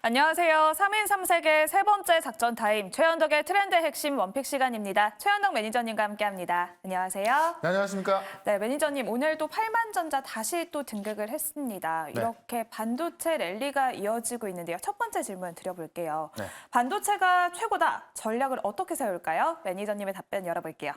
안녕하세요. 3인 3색의 세 번째 작전 타임 최현덕의 트렌드 핵심 원픽 시간입니다. 최현덕 매니저님과 함께합니다. 안녕하세요. 네, 안녕하십니까? 네, 매니저님 오늘 또 8만전자 다시 또 등극을 했습니다. 네. 이렇게 반도체 랠리가 이어지고 있는데요. 첫 번째 질문 드려볼게요. 네. 반도체가 최고다. 전략을 어떻게 세울까요? 매니저님의 답변 열어볼게요.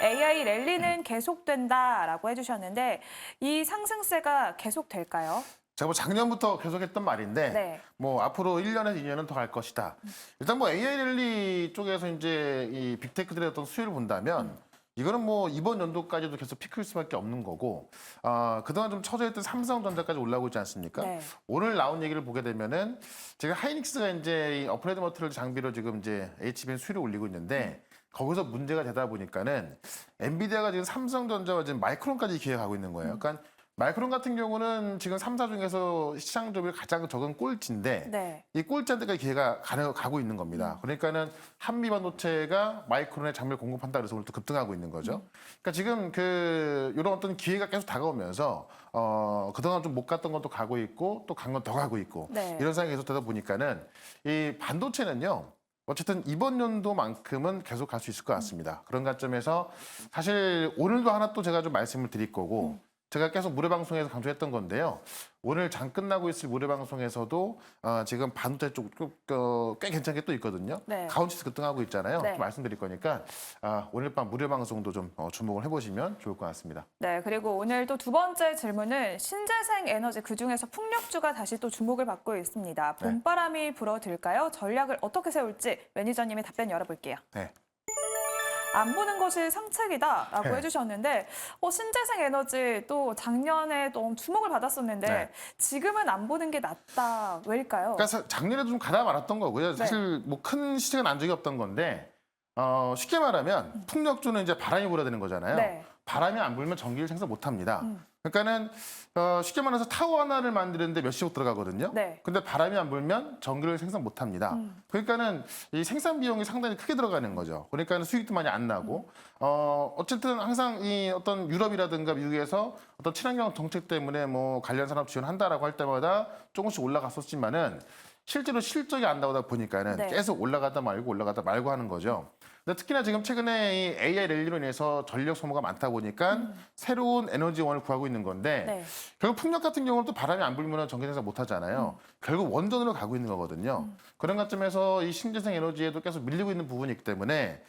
AI 랠리는 계속된다라고 해주셨는데 이 상승세가 계속될까요? 제가 뭐 작년부터 계속했던 말인데 네. 뭐 앞으로 1년에서 2년은 더 갈 것이다. 일단 뭐 AI 랠리 쪽에서 이제 이 빅테크들의 어떤 수요를 본다면 이거는 뭐 이번 연도까지도 계속 피크일 수밖에 없는 거고 그동안 좀 처져 있던 삼성전자까지 올라오고 있지 않습니까? 네. 오늘 나온 얘기를 보게 되면은 지금 하이닉스가 이제 이 어프레드 머티리얼 장비로 지금 이제 HBM 수요를 올리고 있는데 거기서 문제가 되다 보니까는 엔비디아가 지금 삼성전자와 지금 마이크론까지 기획하고 있는 거예요. 그러니까 마이크론 같은 경우는 지금 3사 중에서 시장 점유율 가장 적은 꼴찌인데 네. 이 꼴찌한테까지 기회가 가고 있는 겁니다. 그러니까는 한미 반도체가 마이크론에 장비를 공급한다 그래서 오늘 또 급등하고 있는 거죠. 그러니까 지금 그 이런 어떤 기회가 계속 다가오면서 그동안 좀 못 갔던 것도 가고 있고 또 간 건 더 가고 있고 네. 이런 상황이 계속 되다 보니까는 이 반도체는요. 어쨌든 이번 연도만큼은 계속 갈 수 있을 것 같습니다. 그런 관점에서 사실 오늘도 하나 또 제가 좀 말씀을 드릴 거고 제가 계속 무료방송에서 강조했던 건데요. 오늘 장 끝나고 있을 무료방송에서도 지금 반도체 쪽 꽤 괜찮게 또 있거든요. 네. 가온치스 급등하고 있잖아요. 네. 좀 말씀드릴 거니까 오늘 밤 무료방송도 좀 주목을 해보시면 좋을 것 같습니다. 네, 그리고 오늘 또 두 번째 질문은 신재생 에너지 그중에서 풍력주가 다시 또 주목을 받고 있습니다. 네. 봄바람이 불어들까요? 전략을 어떻게 세울지 매니저님의 답변 열어볼게요. 네. 안 보는 것이 상책이다라고 네. 해주셨는데 신재생 에너지 또 작년에 또 주목을 받았었는데 네. 지금은 안 보는 게 낫다. 왜일까요? 그러니까 작년에도 좀 가다 말았던 거고요. 사실 뭐 큰 시세가 난 적이 없던 건데 쉽게 말하면 풍력주는 이제 바람이 불어야 되는 거잖아요. 네. 바람이 안 불면 전기를 생산 못 합니다. 그러니까는 쉽게 말해서 타워 하나를 만드는데 몇십억 들어가거든요. 네. 근데 바람이 안 불면 전기를 생산 못 합니다. 그러니까는 이 생산 비용이 상당히 크게 들어가는 거죠. 그러니까는 수익도 많이 안 나고 어쨌든 항상 이 어떤 유럽이라든가 미국에서 어떤 친환경 정책 때문에 뭐 관련 산업 지원한다라고 할 때마다 조금씩 올라갔었지만은 실제로 실적이 안 나오다 보니까는 네. 계속 올라가다 말고 하는 거죠. 근데 특히나 지금 최근에 이 AI 랠리로 인해서 전력 소모가 많다 보니까 새로운 에너지원을 구하고 있는 건데 네. 결국 풍력 같은 경우는 또 바람이 안 불면 전기 생산 못 하잖아요. 결국 원전으로 가고 있는 거거든요. 그런 관점에서 이 신재생 에너지에도 계속 밀리고 있는 부분이 있기 때문에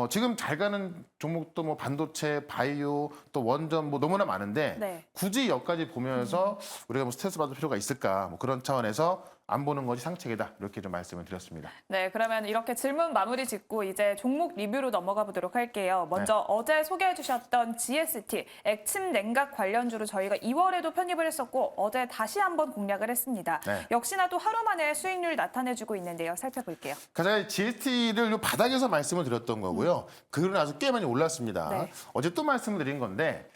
지금 잘 가는 종목도 뭐 반도체, 바이오, 또 원전 뭐 너무나 많은데 네. 굳이 여기까지 보면서 우리가 뭐 스트레스 받을 필요가 있을까? 뭐 그런 차원에서 안 보는 것이 상책이다. 이렇게 좀 말씀을 드렸습니다. 네, 그러면 이렇게 질문 마무리 짓고 이제 종목 리뷰로 넘어가 보도록 할게요. 먼저 어제 소개해 주셨던 GST, 액침 냉각 관련주로 저희가 2월에도 편입을 했었고 어제 다시 한번 공략을 했습니다. 네. 역시나 또 하루 만에 수익률 나타내주고 있는데요. 살펴볼게요. 제가 GST를 바닥에서 말씀을 드렸던 거고요. 그러고 나서 꽤 많이 올랐습니다. 네. 어제 또 말씀을 드린 건데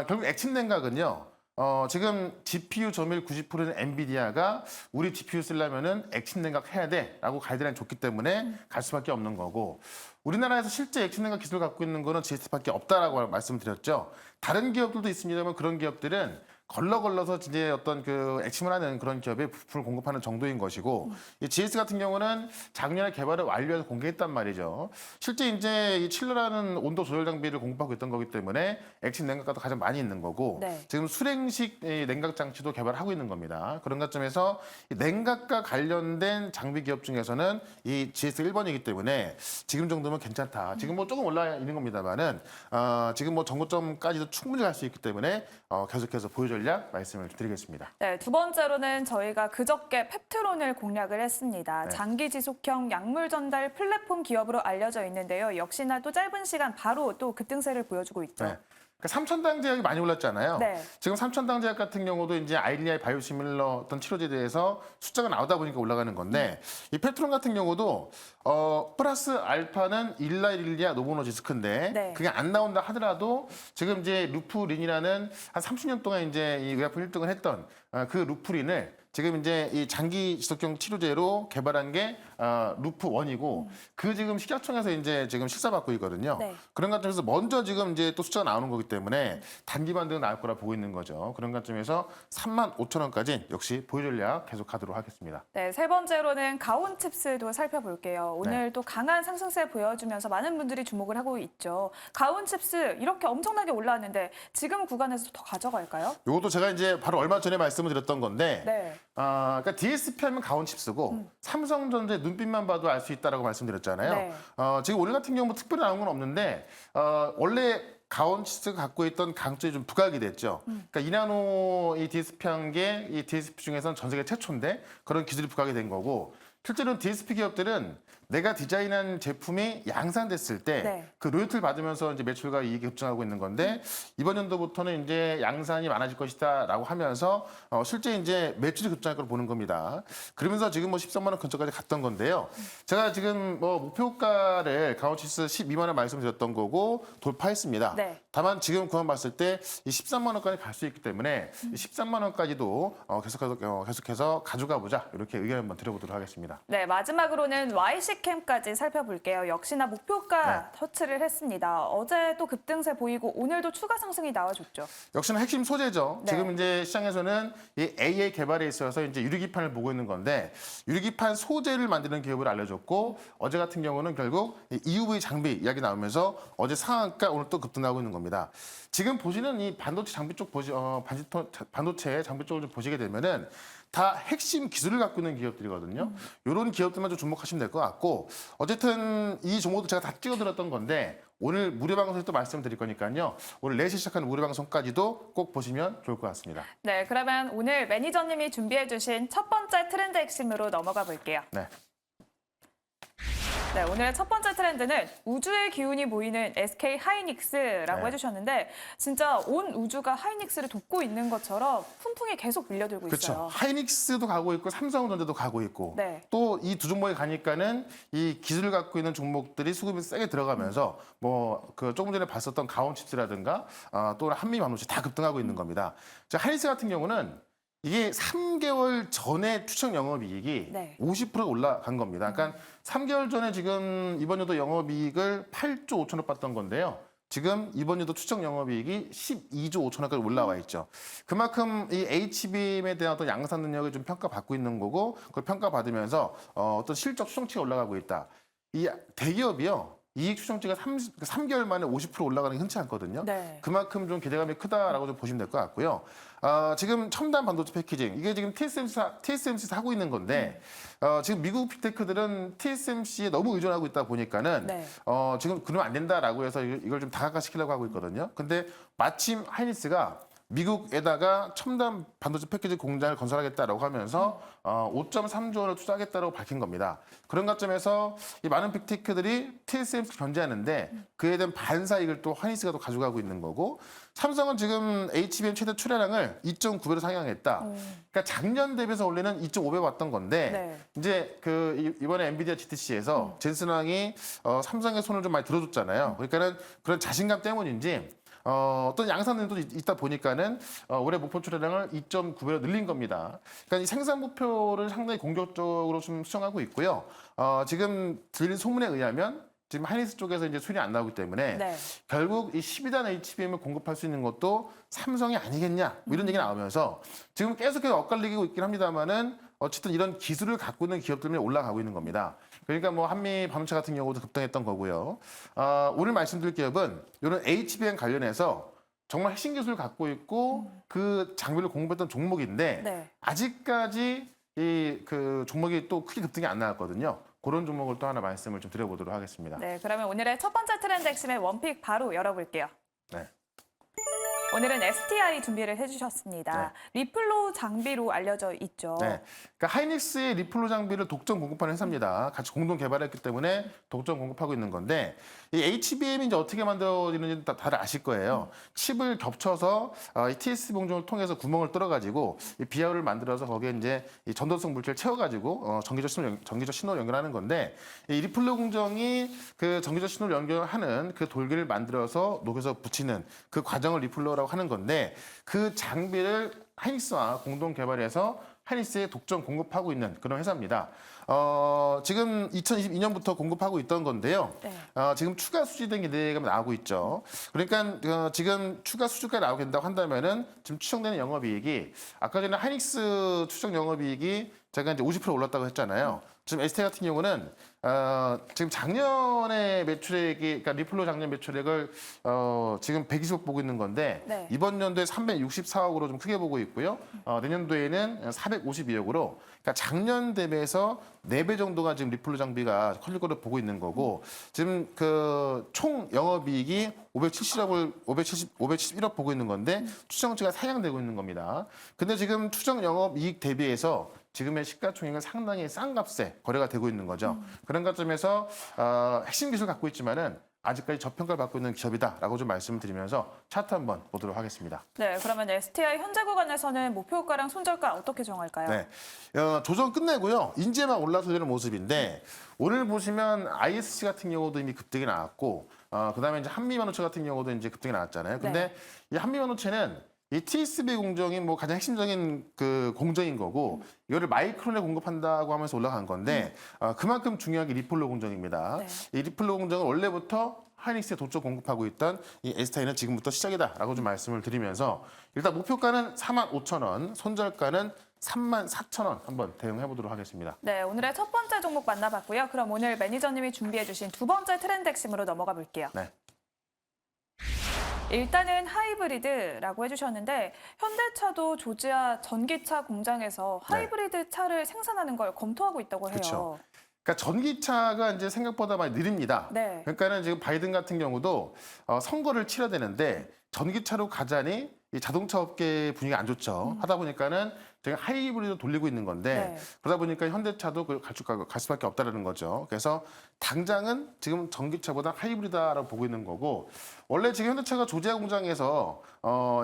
결국 액침 냉각은요. 지금 GPU 점유율 90%는 엔비디아가 우리 GPU 쓰려면은 액침 냉각 해야 돼라고 가이드라인 줬기 때문에 갈 수밖에 없는 거고 우리나라에서 실제 액침 냉각 기술을 갖고 있는 거는 GST밖에 없다라고 말씀드렸죠. 다른 기업들도 있습니다만 그런 기업들은 걸러서 이제 어떤 그 액침을 하는 그런 기업에 부품을 공급하는 정도인 것이고 이 GS 같은 경우는 작년에 개발을 완료해서 공개했단 말이죠. 실제 이제 이 칠러라는 온도 조절 장비를 공급하고 있던 거기 때문에 액침 냉각가도 가장 많이 있는 거고 네. 지금 수냉식 이 냉각 장치도 개발하고 있는 겁니다. 그런 관점에서 이 냉각과 관련된 장비 기업 중에서는 이 GS 1번이기 때문에 지금 정도면 괜찮다. 지금 뭐 조금 올라 있는 겁니다만은 지금 뭐 정고점까지도 충분히 갈 수 있기 때문에 계속해서 보유 전략 말씀을 드리겠습니다. 네, 두 번째로는 저희가 그저께 펩트론을 공략을 했습니다. 네. 장기 지속형 약물 전달 플랫폼 기업으로 알려져 있는데요. 역시나 또 짧은 시간 바로 또 급등세를 보여주고 있죠. 네. 그러니까 삼천당 제약이 많이 올랐잖아요. 네. 지금 삼천당 제약 같은 경우도 이제 아이리아 바이오시밀러 어떤 치료제에 대해서 숫자가 나오다 보니까 올라가는 건데 이 페트론 같은 경우도 플러스 알파는 일라일리아 노보노지스크인데 네. 그게 안 나온다 하더라도 지금 이제 루프린이라는 한 30년 동안 이제 이 의약품 1등을 했던 그 루프린을 지금 이제 이 장기 지속경 치료제로 개발한 게 루프 1이고 그 지금 식약청에서 이제 지금 실사받고 있거든요. 네. 그런 관점에서 먼저 지금 이제 또 숫자가 나오는 거기 때문에 단기 반등은 나올 거라 보고 있는 거죠. 그런 관점에서 35,000원까지 역시 보유 전략 계속 가도록 하겠습니다. 네, 세 번째로는 가온칩스도 살펴볼게요. 오늘 또 강한 상승세 보여주면서 많은 분들이 주목을 하고 있죠. 가온칩스 이렇게 엄청나게 올라왔는데 지금 구간에서 더 가져갈까요? 이것도 제가 이제 바로 얼마 전에 말씀을 드렸던 건데 네. 그러니까 DSP 하면 가온칩스고 삼성전자 눈빛만 봐도 알 수 있다라고 말씀드렸잖아요. 네. 지금 오늘 같은 경우 특별히 나온 건 없는데 원래 가온칩스가 갖고 있던 강점이 좀 부각이 됐죠. 그러니까 이나노 이 DSP 한 게 이 DSP 중에서는 전 세계 최초인데 그런 기술이 부각이 된 거고 실제로는 DSP 기업들은 내가 디자인한 제품이 양산됐을 때 그 네. 로열티를 받으면서 이제 매출과 이익이 급증하고 있는 건데 이번 연도부터는 이제 양산이 많아질 것이다라고 하면서 실제 이제 매출이 급증할 걸 보는 겁니다. 그러면서 지금 뭐 13만 원 근처까지 갔던 건데요. 제가 지금 뭐 목표가를 가오치스 12만 원 말씀드렸던 거고 돌파했습니다. 네. 다만 지금 그만 봤을 때 이 13만 원까지 갈 수 있기 때문에 이 13만 원까지도 계속해서 가져가 보자 이렇게 의견 한번 드려보도록 하겠습니다. 네, 마지막으로는 YC캠까지 살펴볼게요. 역시나 목표가 터치를 했습니다. 어제 또 급등세 보이고 오늘도 추가 상승이 나와줬죠. 역시나 핵심 소재죠. 네. 지금 이제 시장에서는 이 AI 개발에 있어서 이제 유리기판을 보고 있는 건데 유리기판 소재를 만드는 기업을 알려줬고 어제 같은 경우는 결국 이 EUV 장비 이야기 나오면서 어제 상한가 오늘 또 급등하고 있는 겁니다. 지금 보시는 이 반도체 장비 쪽 반도체 장비 쪽을 좀 보시게 되면은 다 핵심 기술을 갖고 있는 기업들이거든요. 이런 기업들만 좀 주목하시면 될 것 같고 어쨌든 이 종목도 제가 다 찍어드렸던 건데 오늘 무료 방송에서 또 말씀드릴 거니까요. 오늘 4시 시작하는 무료 방송까지도 꼭 보시면 좋을 것 같습니다. 네, 그러면 오늘 매니저님이 준비해주신 첫 번째 트렌드 핵심으로 넘어가 볼게요. 네. 네, 오늘의 첫 번째 트렌드는 우주의 기운이 보이는 SK 하이닉스라고 네. 해주셨는데 진짜 온 우주가 하이닉스를 돕고 있는 것처럼 훈풍이 계속 밀려들고 그렇죠. 있어요. 하이닉스도 가고 있고 삼성전자도 가고 있고 네. 또 이 두 종목에 가니까는 이 기술을 갖고 있는 종목들이 수급이 세게 들어가면서 뭐 그 조금 전에 봤었던 가온칩스라든가 또 한미 반도체 다 급등하고 있는 겁니다. 자, 하이닉스 같은 경우는 이게 3개월 전에 추정 영업이익이 네. 50% 올라간 겁니다. 그러니까 3개월 전에 지금 이번 연도 영업이익을 8조 5천억 봤던 건데요. 지금 이번 연도 추정 영업이익이 12조 5천억까지 올라와 있죠. 그만큼 이 HBM에 대한 어떤 양산 능력을 좀 평가받고 있는 거고 그걸 평가받으면서 어떤 실적 추정치가 올라가고 있다. 이 대기업이요. 이익 추정치가 3개월 만에 50% 올라가는 게 흔치 않거든요. 네. 그만큼 좀 기대감이 크다라고 좀 보시면 될 것 같고요. 지금 첨단 반도체 패키징 이게 지금 TSMC에서 하고 있는 건데 지금 미국 빅테크들은 TSMC에 너무 의존하고 있다 보니까는 네. 지금 그러면 안 된다라고 해서 이걸 좀 다각화시키려고 하고 있거든요. 근데 마침 하이닉스가 미국에다가 첨단 반도체 패키지 공장을 건설하겠다라고 하면서 5.3조 원을 투자하겠다고 밝힌 겁니다. 그런 관점에서 이 많은 빅테크들이 TSMC 견제하는데 그에 대한 반사이익을 또 하이닉스가 또 가져가고 있는 거고 삼성은 지금 HBM 최대 출하량을 2.9배로 상향했다. 그러니까 작년 대비해서 원래는 2.5배 왔던 건데 네. 이제 그 이번에 엔비디아 GTC에서 젠슨 왕이 삼성의 손을 좀 많이 들어줬잖아요. 그러니까는 그런 자신감 때문인지 어떤 양산도 있다 보니까는 올해 목표 출하량을 2.9배로 늘린 겁니다. 그러니까 이 생산 목표를 상당히 공격적으로 좀 수정하고 있고요. 지금 들린 소문에 의하면 지금 하이닉스 쪽에서 이제 수율이 안 나오기 때문에 네. 결국 이 12단 HBM을 공급할 수 있는 것도 삼성이 아니겠냐 뭐 이런 얘기 나오면서 지금 계속해서 엇갈리고 있긴 합니다만은 어쨌든 이런 기술을 갖고 있는 기업들이 올라가고 있는 겁니다. 그러니까 뭐 한미 반도체 같은 경우도 급등했던 거고요. 오늘 말씀드릴 기업은 이런 HBM 관련해서 정말 핵심 기술을 갖고 있고 그 장비를 공급했던 종목인데 네. 아직까지 이 그 종목이 또 크게 급등이 안 나왔거든요. 그런 종목을 또 하나 말씀을 좀 드려보도록 하겠습니다. 네, 그러면 오늘의 첫 번째 트렌드 핵심의 원픽 바로 열어볼게요. 네. 오늘은 STI 준비를 해주셨습니다. 리플로 장비로 알려져 있죠. 네. 그러니까 하이닉스의 리플로 장비를 독점 공급하는 회사입니다. 같이 공동 개발했기 때문에 독점 공급하고 있는 건데 이 HBM이 이제 어떻게 만들어지는지 다들 아실 거예요. 칩을 겹쳐서 이 TS 봉종을 통해서 구멍을 뚫어가지고 이 비하를 만들어서 거기에 이제 이 전도성 물질을 채워가지고 전기적 신호를 연결하는 건데 이 리플로 공정이 그 전기적 신호를 연결하는 그 돌기를 만들어서 녹여서 붙이는 그 과정을 리플로라고 하는 건데 그 장비를 하이닉스와 공동 개발해서 하이닉스에 독점 공급하고 있는 그런 회사입니다. 지금 2022년부터 공급하고 있던 건데요. 네. 지금 추가 수주된 기대가 나오고 있죠. 그러니까 지금 추가 수주가 나오게 된다고 한다면은 지금 추정되는 영업이익이 아까 전에 하이닉스 추정 영업이익이 제가 이제 50% 올랐다고 했잖아요. 지금 ST 같은 경우는 지금 작년에 매출액이 그러니까 리플로 작년 매출액을 지금 120억 보고 있는 건데 네. 이번 연도에 364억으로 좀 크게 보고 있고요. 내년도에는 452억으로 그러니까 작년 대비해서 4배 정도가 지금 리플로 장비가 커질 거로 보고 있는 거고 지금 그 총 영업이익이 571억 보고 있는 건데 추정치가 상향되고 있는 겁니다. 근데 지금 추정 영업이익 대비해서 지금의 시가총액은 상당히 싼 값에 거래가 되고 있는 거죠. 그런 관점에서 핵심 기술 갖고 있지만은 아직까지 저평가를 받고 있는 기업이다라고 좀 말씀을 드리면서 차트 한번 보도록 하겠습니다. 네, 그러면 STI 현재 구간에서는 목표가랑 손절가 어떻게 정할까요? 네, 조정 끝내고요. 이제만 올라서는 모습인데 오늘 보시면 ISC 같은 경우도 이미 급등이 나왔고, 그다음에 이제 한미반도체 같은 경우도 이제 급등이 나왔잖아요. 근데 이 한미반도체는 이 TSB 공정이 뭐 가장 핵심적인 그 공정인 거고 이거를 마이크론에 공급한다고 하면서 올라간 건데 그만큼 중요한 게 리플로 공정입니다. 네. 이 리플로 공정은 원래부터 하이닉스에 독점 공급하고 있던 이 STI는 지금부터 시작이다라고 좀 말씀을 드리면서 일단 목표가는 45,000원, 손절가는 34,000원 한번 대응해 보도록 하겠습니다. 네, 오늘의 첫 번째 종목 만나봤고요. 그럼 오늘 매니저님이 준비해주신 두 번째 트렌드 핵심으로 넘어가 볼게요. 네. 일단은 하이브리드라고 해주셨는데 현대차도 조지아 전기차 공장에서 하이브리드 차를 생산하는 걸 검토하고 있다고 해요. 그쵸. 그러니까 전기차가 이제 생각보다 많이 느립니다. 네. 그러니까는 지금 바이든 같은 경우도 선거를 치러야 되는데 전기차로 가자니 이 자동차 업계 분위기가 안 좋죠. 하다 보니까는 지금 하이브리드 돌리고 있는 건데 네. 그러다 보니까 현대차도 갈 수밖에 없다라는 거죠. 그래서 당장은 지금 전기차보다 하이브리드라고 보고 있는 거고 원래 지금 현대차가 조지아 공장에서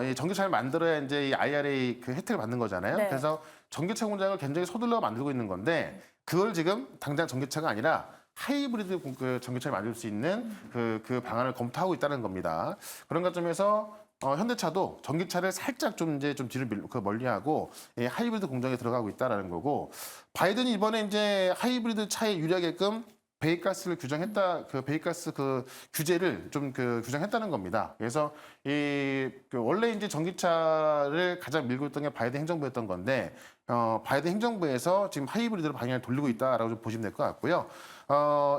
이 전기차를 만들어야 이제 이 IRA 그 혜택을 받는 거잖아요. 네. 그래서 전기차 공장을 굉장히 서둘러 만들고 있는 건데 그걸 지금 당장 전기차가 아니라 하이브리드 전기차를 만들 수 있는 그 방안을 검토하고 있다는 겁니다. 그런 관점에서 현대차도 전기차를 살짝 좀 이제 좀 뒤로 멀리하고 하이브리드 공정에 들어가고 있다라는 거고 바이든이 이번에 이제 하이브리드 차에 유리하게끔 배기가스를 규정했다, 그 배기가스 그 규제를 좀 규정했다는 겁니다. 그래서 원래 이제 전기차를 가장 밀고 있던 게 바이든 행정부였던 건데, 바이든 행정부에서 지금 하이브리드로 방향을 돌리고 있다라고 좀 보시면 될 것 같고요.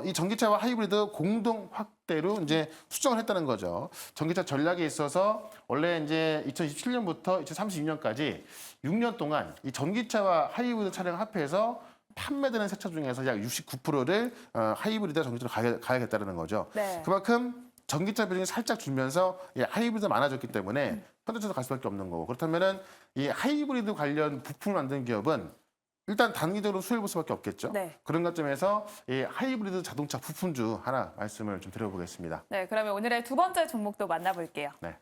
이 전기차와 하이브리드 공동 확대로 이제 수정을 했다는 거죠. 전기차 전략에 있어서 원래 이제 2027년부터 2032년까지 6년 동안 이 전기차와 하이브리드 차량 합해서 판매되는 새 차 중에서 약 69%를 하이브리드 전기차로 가야겠다는 거죠. 네. 그만큼 전기차 비중이 살짝 줄면서 하이브리드가 많아졌기 때문에 현대차도 갈 수밖에 없는 거고 그렇다면은 이 하이브리드 관련 부품을 만드는 기업은 일단 단기적으로 수혜를 볼 수밖에 없겠죠. 네. 그런 관점에서 이 하이브리드 자동차 부품주 하나 말씀을 좀 드려보겠습니다. 네, 그러면 오늘의 두 번째 종목도 만나볼게요. 네.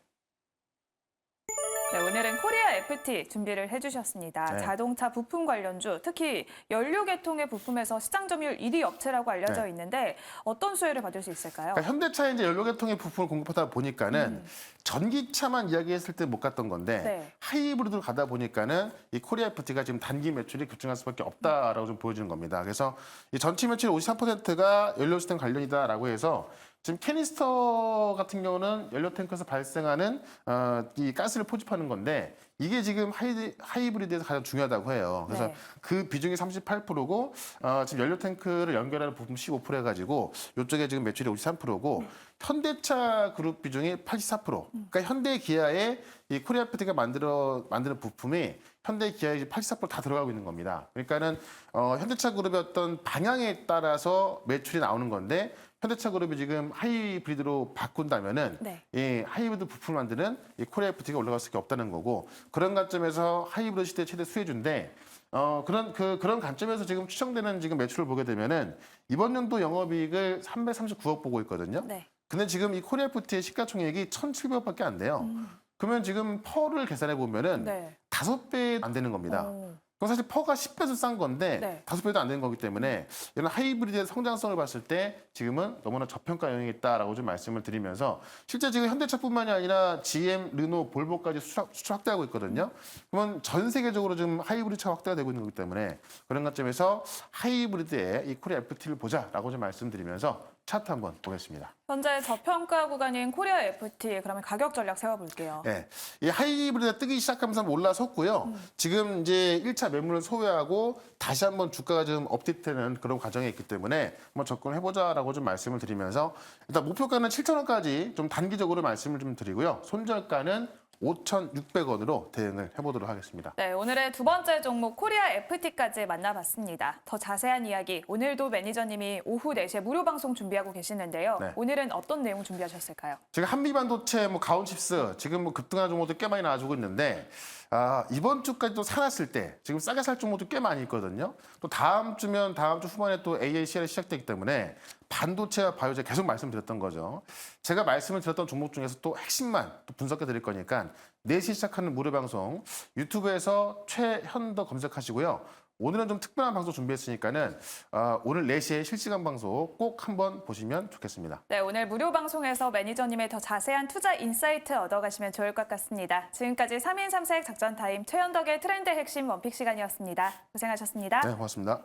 네, 오늘은 코리아 FT 준비를 해주셨습니다. 네. 자동차 부품 관련주, 특히 연료 계통의 부품에서 시장 점유율 1위 업체라고 알려져 네. 있는데 어떤 수혜를 받을 수 있을까요? 그러니까 현대차에 이제 연료계통의 부품을 공급하다 보니까는 전기차만 이야기했을 때 못 갔던 건데 네. 하이브리드로 가다 보니까는 이 코리아 FT가 지금 단기 매출이 급증할 수밖에 없다라고 좀 보여주는 겁니다. 그래서 이 전체 매출 53%가 연료 시스템 관련이다라고 해서 지금 캐니스터 같은 경우는 연료 탱크에서 발생하는 이 가스를 포집하는 건데 이게 지금 하이브리드에서 가장 중요하다고 해요. 그래서 네. 그 비중이 38%고 지금 연료 탱크를 연결하는 부품 15% 해가지고 이쪽에 지금 매출이 53%고 현대차 그룹 비중이 84%. 그러니까 현대 기아의 이 코리아 FT가 만드는 부품이 현대 기아의 84%다 들어가고 있는 겁니다. 그러니까는 현대차 그룹의 어떤 방향에 따라서 매출이 나오는 건데 현대차 그룹이 지금 하이브리드로 바꾼다면은 네. 이 하이브리드 부품을 만드는 이 코리아 FT가 올라갈 수밖에 없다는 거고 그런 관점에서 하이브리드 시대 최대 수혜주인데 그런 관점에서 지금 추정되는 지금 매출을 보게 되면은 이번 연도 영업이익을 339억 보고 있거든요. 네. 근데 지금 이 코리아 FT의 시가총액이 1,700억밖에 안 돼요. 그러면 지금 펄을 계산해 보면은 네. 5배 안 되는 겁니다. 오. 그럼 사실 퍼가 10배도 싼 건데 네. 5배도 안 되는 거기 때문에 이런 하이브리드의 성장성을 봤을 때 지금은 너무나 저평가 영역이 있다라고 좀 말씀을 드리면서 실제 지금 현대차뿐만이 아니라 GM, 르노, 볼보까지 수출 확대하고 있거든요. 그러면 전 세계적으로 지금 하이브리드 차 확대가 되고 있는 거기 때문에 그런 관점에서 하이브리드의 이 코리아 FT를 보자라고 좀 말씀드리면서 차트 한번 보겠습니다. 현재 저평가 구간인 코리아 FT 그러면 가격 전략 세워볼게요. 네, 이 하이브리드가 뜨기 시작하면서 올라섰고요. 지금 이제 1차 매물을 소외하고 다시 한번 주가가 좀 업데이트되는 그런 과정에 있기 때문에 한번 접근해보자라고 좀 말씀을 드리면서 일단 목표가는 7,000원까지 좀 단기적으로 말씀을 좀 드리고요. 손절가는 5,600원으로 대응을 해보도록 하겠습니다. 네, 오늘의 두 번째 종목 코리아 FT까지 만나봤습니다. 더 자세한 이야기 오늘도 매니저님이 오후 4시에 무료 방송 준비하고 계시는데요. 네. 오늘은 어떤 내용 준비하셨을까요? 지금 한미반도체, 가온칩스 지금 급등한 종목도 꽤 많이 나와주고 있는데 이번 주까지 또 사놨을 때 지금 싸게 살 종목도 꽤 많이 있거든요. 또 다음 주면 다음 주 후반에 또 AACL이 시작되기 때문에 반도체와 바이오제 계속 말씀드렸던 거죠. 제가 말씀을 드렸던 종목 중에서 또 핵심만 또 분석해 드릴 거니까 4시 시작하는 무료 방송 유튜브에서 최현더 검색하시고요. 오늘은 좀 특별한 방송 준비했으니까는 오늘 4시에 실시간 방송 꼭 한번 보시면 좋겠습니다. 네, 오늘 무료 방송에서 매니저님의 더 자세한 투자 인사이트 얻어가시면 좋을 것 같습니다. 지금까지 3인 3색 작전 타임 최현덕의 트렌드 핵심 원픽 시간이었습니다. 고생하셨습니다. 네, 고맙습니다.